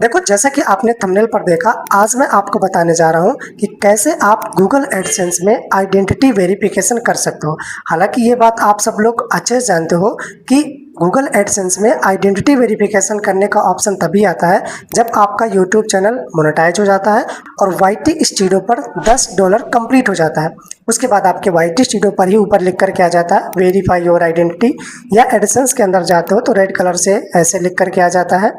देखो, जैसा कि आपने थंबनेल पर देखा, आज मैं आपको बताने जा रहा हूँ कि कैसे आप गूगल एडसेंस में आइडेंटिटी वेरिफिकेशन कर सकते हो। हालांकि ये बात आप सब लोग अच्छे से जानते हो कि गूगल एडसेंस में आइडेंटिटी वेरिफिकेशन करने का ऑप्शन तभी आता है जब आपका यूट्यूब चैनल मोनेटाइज हो जाता है और वाईटी स्टूडियो पर $10 कंप्लीट हो जाता है। उसके बाद आपके वाईटी स्टूडियो पर ही ऊपर लिख करके आ जाता है वेरीफाई योर आइडेंटिटी, या एडसेंस के अंदर जाते हो तो रेड कलर से ऐसे लिख करके आ जाता है,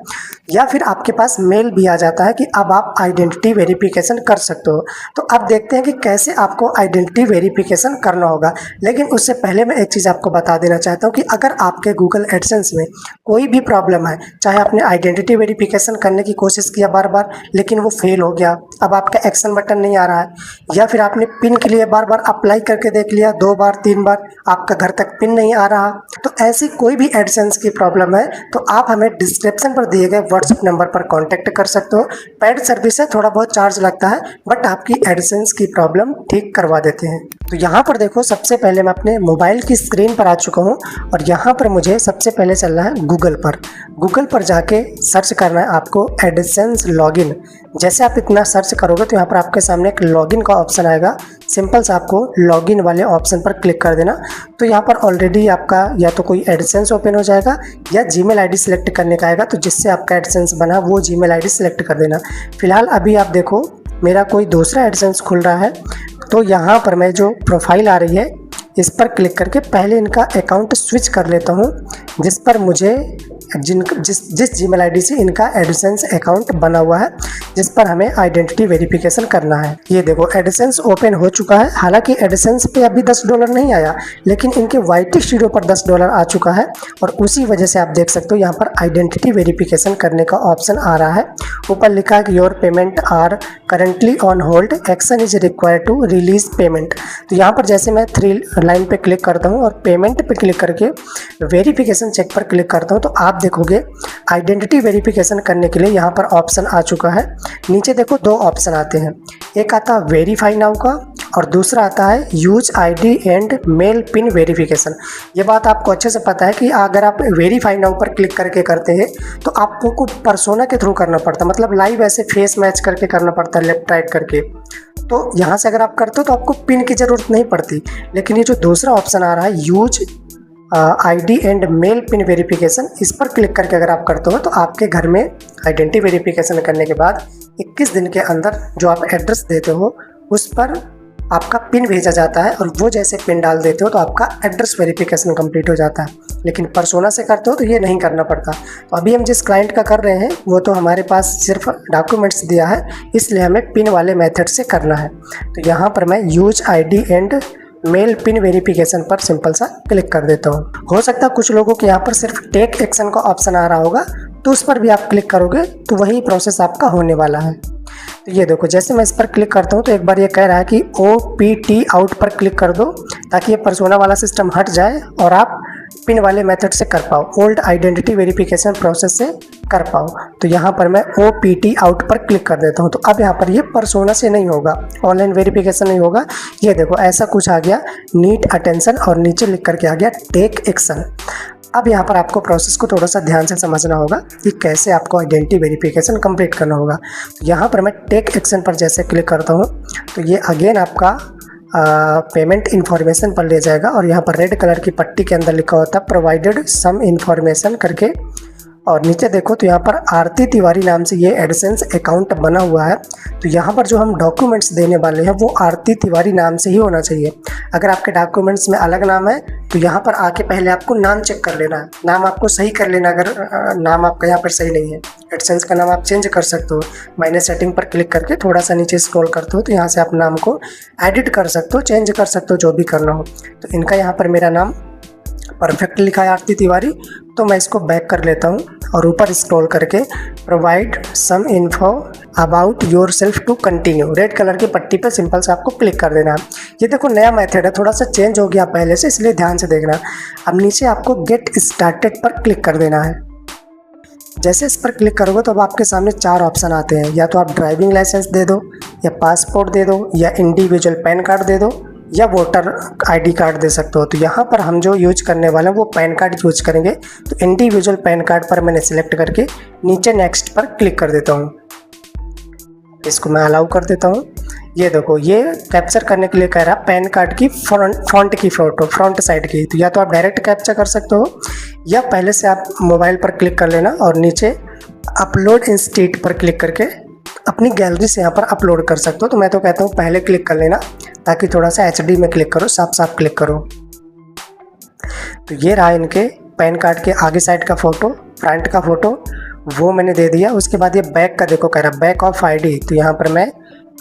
या फिर आपके पास मेल भी आ जाता है कि अब आप आइडेंटिटी वेरिफिकेशन कर सकते हो। तो अब देखते हैं कि कैसे आपको आइडेंटिटी वेरिफिकेशन करना होगा। लेकिन उससे पहले मैं एक चीज़ आपको बता देना चाहता हूँ कि अगर आपके गूगल एडसेंस में कोई भी प्रॉब्लम है, चाहे आपने आइडेंटिटी वेरिफिकेशन करने की कोशिश किया बार बार लेकिन वो फेल हो गया, अब आपका एक्शन बटन नहीं आ रहा है, या फिर आपने पिन के लिए बार बार अप्लाई करके देख लिया 2 बार 3 बार, आपका घर तक पिन नहीं आ रहा, तो ऐसी कोई भी एडसेंस की प्रॉब्लम है तो आप हमें डिस्क्रिप्शन पर दिए गए व्हाट्सएप नंबर पर कांटेक्ट कर सकते हो। पेड सर्विस है, थोड़ा बहुत चार्ज लगता है, बट आपकी एडसेंस की प्रॉब्लम ठीक करवा देते हैं। तो यहाँ पर देखो, सबसे पहले मैं अपने मोबाइल की स्क्रीन पर आ चुका हूँ और यहाँ पर मुझे सबसे पहले चलना है गूगल पर जाके सर्च करना है आपको एडसेंस लॉगिन। जैसे आप इतना सर्च करोगे तो यहाँ पर आपके सामने एक लॉगिन का ऑप्शन आएगा। सिंपल से आपको लॉगिन वाले ऑप्शन पर क्लिक कर देना। तो यहाँ पर ऑलरेडी आपका या तो कोई एडसेंस ओपन हो जाएगा या जीमेल आईडी सिलेक्ट करने का आएगा, तो जिससे आपका एडसेंस बना वो जीमेल आईडी सिलेक्ट कर देना। फिलहाल अभी आप देखो मेरा कोई दूसरा एडसेंस खुल रहा है, तो यहाँ पर मैं जो प्रोफाइल आ रही है इस पर क्लिक करके पहले इनका अकाउंट स्विच कर लेता हूँ, जिस पर मुझे जिस जीमेल आईडी से इनका एडसेंस अकाउंट बना हुआ है, जिस पर हमें आइडेंटिटी वेरिफिकेशन करना है। ये देखो एडसेंस ओपन हो चुका है। हालांकि एडसेंस पे अभी $10 नहीं आया, लेकिन इनके वाईटी स्टूडियो पर $10 आ चुका है और उसी वजह से आप देख सकते हो यहाँ पर आइडेंटिटी वेरिफिकेशन करने का ऑप्शन आ रहा है। ऊपर लिखा है कि your payment are currently on hold, action is required to release payment. तो यहाँ पर जैसे मैं 3 लाइन पे क्लिक करता हूँ और पेमेंट पे क्लिक करके वेरिफिकेशन चेक पर क्लिक करता हूँ, तो आप देखोगे आइडेंटिटी वेरिफिकेशन करने के लिए यहाँ पर ऑप्शन आ चुका है। नीचे देखो 2 ऑप्शन आते हैं, एक आता है वेरीफाई नाउ का और दूसरा आता है use ID and mail pin verification. ये बात आपको अच्छे से पता है कि अगर आप वेरीफाई नाउ पर क्लिक करके करते हैं तो आपको पर्सोना के थ्रू करना पड़ता है, मतलब लाइव ऐसे फेस मैच करके करना पड़ता है लेफ्ट राइट करके। तो यहाँ से अगर आप करते हो तो आपको पिन की ज़रूरत नहीं पड़ती। लेकिन ये जो दूसरा ऑप्शन आ रहा है use ID and mail pin verification, इस पर क्लिक करके अगर आप करते हो तो आपके घर में आइडेंटिटी वेरिफिकेशन करने के बाद 21 दिन के अंदर जो आप एड्रेस देते हो उस पर आपका पिन भेजा जाता है, और वो जैसे पिन डाल देते हो तो आपका एड्रेस वेरिफिकेशन कंप्लीट हो जाता है। लेकिन पर्सोना से करते हो तो ये नहीं करना पड़ता। तो अभी हम जिस क्लाइंट का कर रहे हैं वो तो हमारे पास सिर्फ डॉक्यूमेंट्स दिया है, इसलिए हमें पिन वाले मेथड से करना है। तो यहाँ पर मैं use ID and mail pin verification पर सिंपल सा क्लिक कर देता हूँ। हो सकता है कुछ लोगों के यहाँ पर सिर्फ टेक एक्शन का ऑप्शन आ रहा होगा, तो उस पर भी आप क्लिक करोगे तो वही प्रोसेस आपका होने वाला है। तो ये देखो जैसे मैं इस पर क्लिक करता हूँ तो एक बार ये कह रहा है कि OPT आउट पर क्लिक कर दो, ताकि ये पर्सोना वाला सिस्टम हट जाए और आप पिन वाले मेथड से कर पाओ, ओल्ड आइडेंटिटी वेरिफिकेशन प्रोसेस से कर पाओ। तो यहाँ पर मैं OPT आउट पर क्लिक कर देता हूँ। तो अब यहाँ पर ये पर्सोना से नहीं होगा, ऑनलाइन वेरिफिकेशन नहीं होगा। ये देखो ऐसा कुछ आ गया, नीड अटेंशन, और नीचे लिख करके आ गया टेक एक्शन। अब यहाँ पर आपको प्रोसेस को थोड़ा सा ध्यान से समझना होगा कि कैसे आपको आइडेंटिटी वेरिफिकेशन कंप्लीट करना होगा। तो यहाँ पर मैं टेक एक्शन पर जैसे क्लिक करता हूँ तो ये अगेन आपका पेमेंट इन्फॉर्मेशन पर ले जाएगा, और यहाँ पर रेड कलर की पट्टी के अंदर लिखा होता है प्रोवाइडेड सम इन्फॉर्मेशन करके, और नीचे देखो तो यहाँ पर आरती तिवारी नाम से ये एडसेंस अकाउंट बना हुआ है। तो यहाँ पर जो हम डॉक्यूमेंट्स देने वाले हैं वो आरती तिवारी नाम से ही होना चाहिए। अगर आपके डॉक्यूमेंट्स में अलग नाम है तो यहाँ पर आके पहले आपको नाम चेक कर लेना है, नाम आपको सही कर लेना। अगर नाम आपका यहाँ पर सही नहीं है, एडसेंस का नाम आप चेंज कर सकते हो। मैंने सेटिंग पर क्लिक करके थोड़ा सा नीचे स्क्रॉल करते हो तो यहाँ से आप नाम को एडिट कर सकते हो, चेंज कर सकते हो, जो भी करना हो। तो इनका यहाँ पर मेरा नाम परफेक्ट लिखा है आरती तिवारी, तो मैं इसको बैक कर लेता हूँ और ऊपर स्क्रॉल करके provide some info about yourself to continue, red colour की पट्टी पे सिंपल से आपको क्लिक कर देना है। ये देखो नया मेथड है, थोड़ा सा चेंज हो गया पहले से, इसलिए ध्यान से देखना। अब नीचे आपको गेट स्टार्टेड पर क्लिक कर देना है। जैसे इस पर क्लिक करोगे तो अब आपके सामने 4 ऑप्शन आते हैं, या तो आप ड्राइविंग लाइसेंस दे दो, या पासपोर्ट दे दो, या इंडिविजुअल पैन कार्ड दे दो, या वोटर आईडी कार्ड दे सकते हो। तो यहाँ पर हम जो यूज करने वाले हैं वो पैन कार्ड यूज करेंगे। तो इंडिविजुअल पैन कार्ड पर मैंने सिलेक्ट करके नीचे नेक्स्ट पर क्लिक कर देता हूँ। इसको मैं अलाउ कर देता हूँ। ये देखो, ये कैप्चर करने के लिए कह रहा है पैन कार्ड की फ्रंट की फ़ोटो, फ्रंट साइड की। तो या तो आप डायरेक्ट कैप्चर कर सकते हो या पहले से आप मोबाइल पर क्लिक कर लेना और नीचे अपलोड इन स्टेट पर क्लिक करके अपनी गैलरी से यहाँ पर अपलोड कर सकते हो। तो मैं तो कहता हूँ पहले क्लिक कर लेना ताकि थोड़ा सा HD में क्लिक करो, साफ साफ क्लिक करो। तो ये रहा इनके पैन कार्ड के आगे साइड का फ़ोटो, फ्रंट का फ़ोटो, वो मैंने दे दिया। उसके बाद ये बैक का देखो कह रहा है बैक ऑफ ID। तो यहाँ पर मैं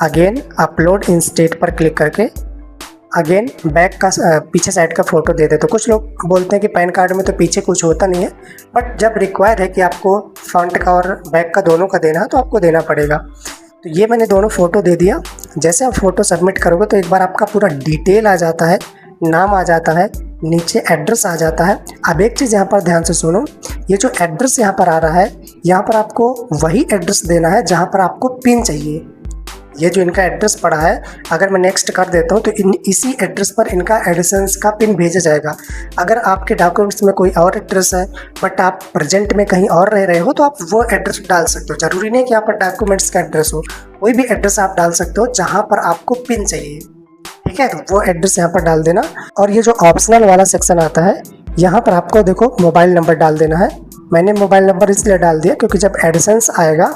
अगेन अपलोड इन स्टेट पर क्लिक करके अगेन बैक का पीछे साइड का फ़ोटो दे दे। तो कुछ लोग बोलते हैं कि पैन कार्ड में तो पीछे कुछ होता नहीं है, बट जब रिक्वायर है कि आपको फ्रंट का और बैक का दोनों का देना है तो आपको देना पड़ेगा। तो ये मैंने दोनों फ़ोटो दे दिया। जैसे आप फ़ोटो सबमिट करोगे तो एक बार आपका पूरा डिटेल आ जाता है, नाम आ जाता है, नीचे एड्रेस आ जाता है। अब एक चीज़ यहाँ पर ध्यान से सुनो, ये जो एड्रेस यहाँ पर आ रहा है, यहाँ पर आपको वही एड्रेस देना है जहाँ पर आपको पिन चाहिए। ये जो इनका एड्रेस पड़ा है, अगर मैं नेक्स्ट कर देता हूँ तो इसी एड्रेस पर इनका एडिसेंस का पिन भेजा जाएगा। अगर आपके डॉक्यूमेंट्स में कोई और एड्रेस है बट आप प्रेजेंट में कहीं और रह रहे हो तो आप वो एड्रेस डाल सकते हो। ज़रूरी नहीं कि यहाँ पर डॉक्यूमेंट्स का एड्रेस हो, कोई भी एड्रेस आप डाल सकते हो जहाँ पर आपको पिन चाहिए। ठीक है, तो वो एड्रेस यहाँ पर डाल देना। और ये जो ऑप्शनल वाला सेक्शन आता है, यहाँ पर आपको देखो मोबाइल नंबर डाल देना है। मैंने मोबाइल नंबर इसलिए डाल दिया क्योंकि जब एडिसेंस आएगा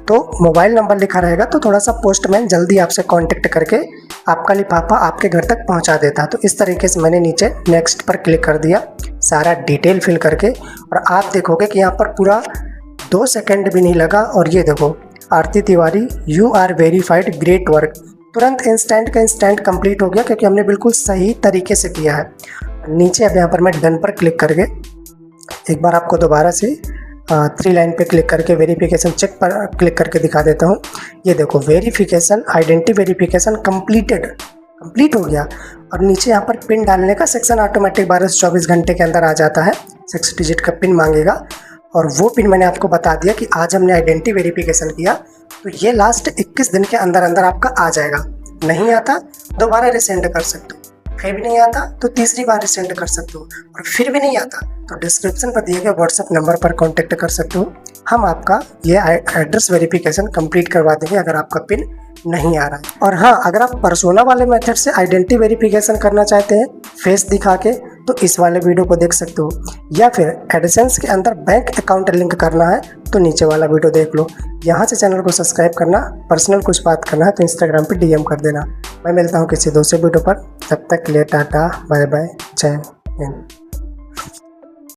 तो मोबाइल नंबर लिखा रहेगा तो थोड़ा सा पोस्टमैन जल्दी आपसे कांटेक्ट करके आपका लिफाफा आपके घर तक पहुंचा देता है। तो इस तरीके से मैंने नीचे नेक्स्ट पर क्लिक कर दिया सारा डिटेल फिल करके, और आप देखोगे कि यहाँ पर पूरा 2 सेकंड भी नहीं लगा। और ये देखो, Aarti Tiwari you are verified, great work, तुरंत इंस्टेंट का इंस्टेंट कंप्लीट हो गया क्योंकि हमने बिल्कुल सही तरीके से किया है। नीचे अब यहाँ पर मैं डन पर क्लिक करके एक बार आपको दोबारा से 3 लाइन पे क्लिक करके वेरिफिकेशन चेक पर क्लिक करके दिखा देता हूँ। ये देखो, वेरिफिकेशन आइडेंटिटी वेरिफिकेशन कंप्लीट हो गया। और नीचे यहाँ पर पिन डालने का सेक्शन ऑटोमेटिक 12 से 24 घंटे के अंदर आ जाता है। 6 डिजिट का पिन मांगेगा और वो पिन मैंने आपको बता दिया कि आज हमने आइडेंटिटी वेरिफिकेशन किया तो ये लास्ट 21 दिन के अंदर अंदर आपका आ जाएगा। नहीं आता दोबारा रिसेंड कर सकते हो, फिर भी नहीं आता तो तीसरी बार रिसेंड कर सकते हो, और फिर भी नहीं आता तो डिस्क्रिप्शन पर दिए गए व्हाट्सएप नंबर पर कांटेक्ट कर सकते हो। हम आपका ये एड्रेस वेरिफिकेशन कंप्लीट करवा देंगे अगर आपका पिन नहीं आ रहा है। और हाँ, अगर आप पर्सोना वाले मेथड से आइडेंटिटी वेरिफिकेशन करना चाहते हैं फेस दिखा के तो इस वाले वीडियो को देख सकते हो, या फिर एडिसेंस के अंदर बैंक अकाउंट लिंक करना है तो नीचे वाला वीडियो देख लो। यहाँ से चैनल को सब्सक्राइब करना, पर्सनल कुछ बात करना है तो इंस्टाग्राम पे DM कर देना। मैं मिलता हूँ किसी दूसरे वीडियो पर, तब तक के लिए टाटा बाय बाय, जय हिंद।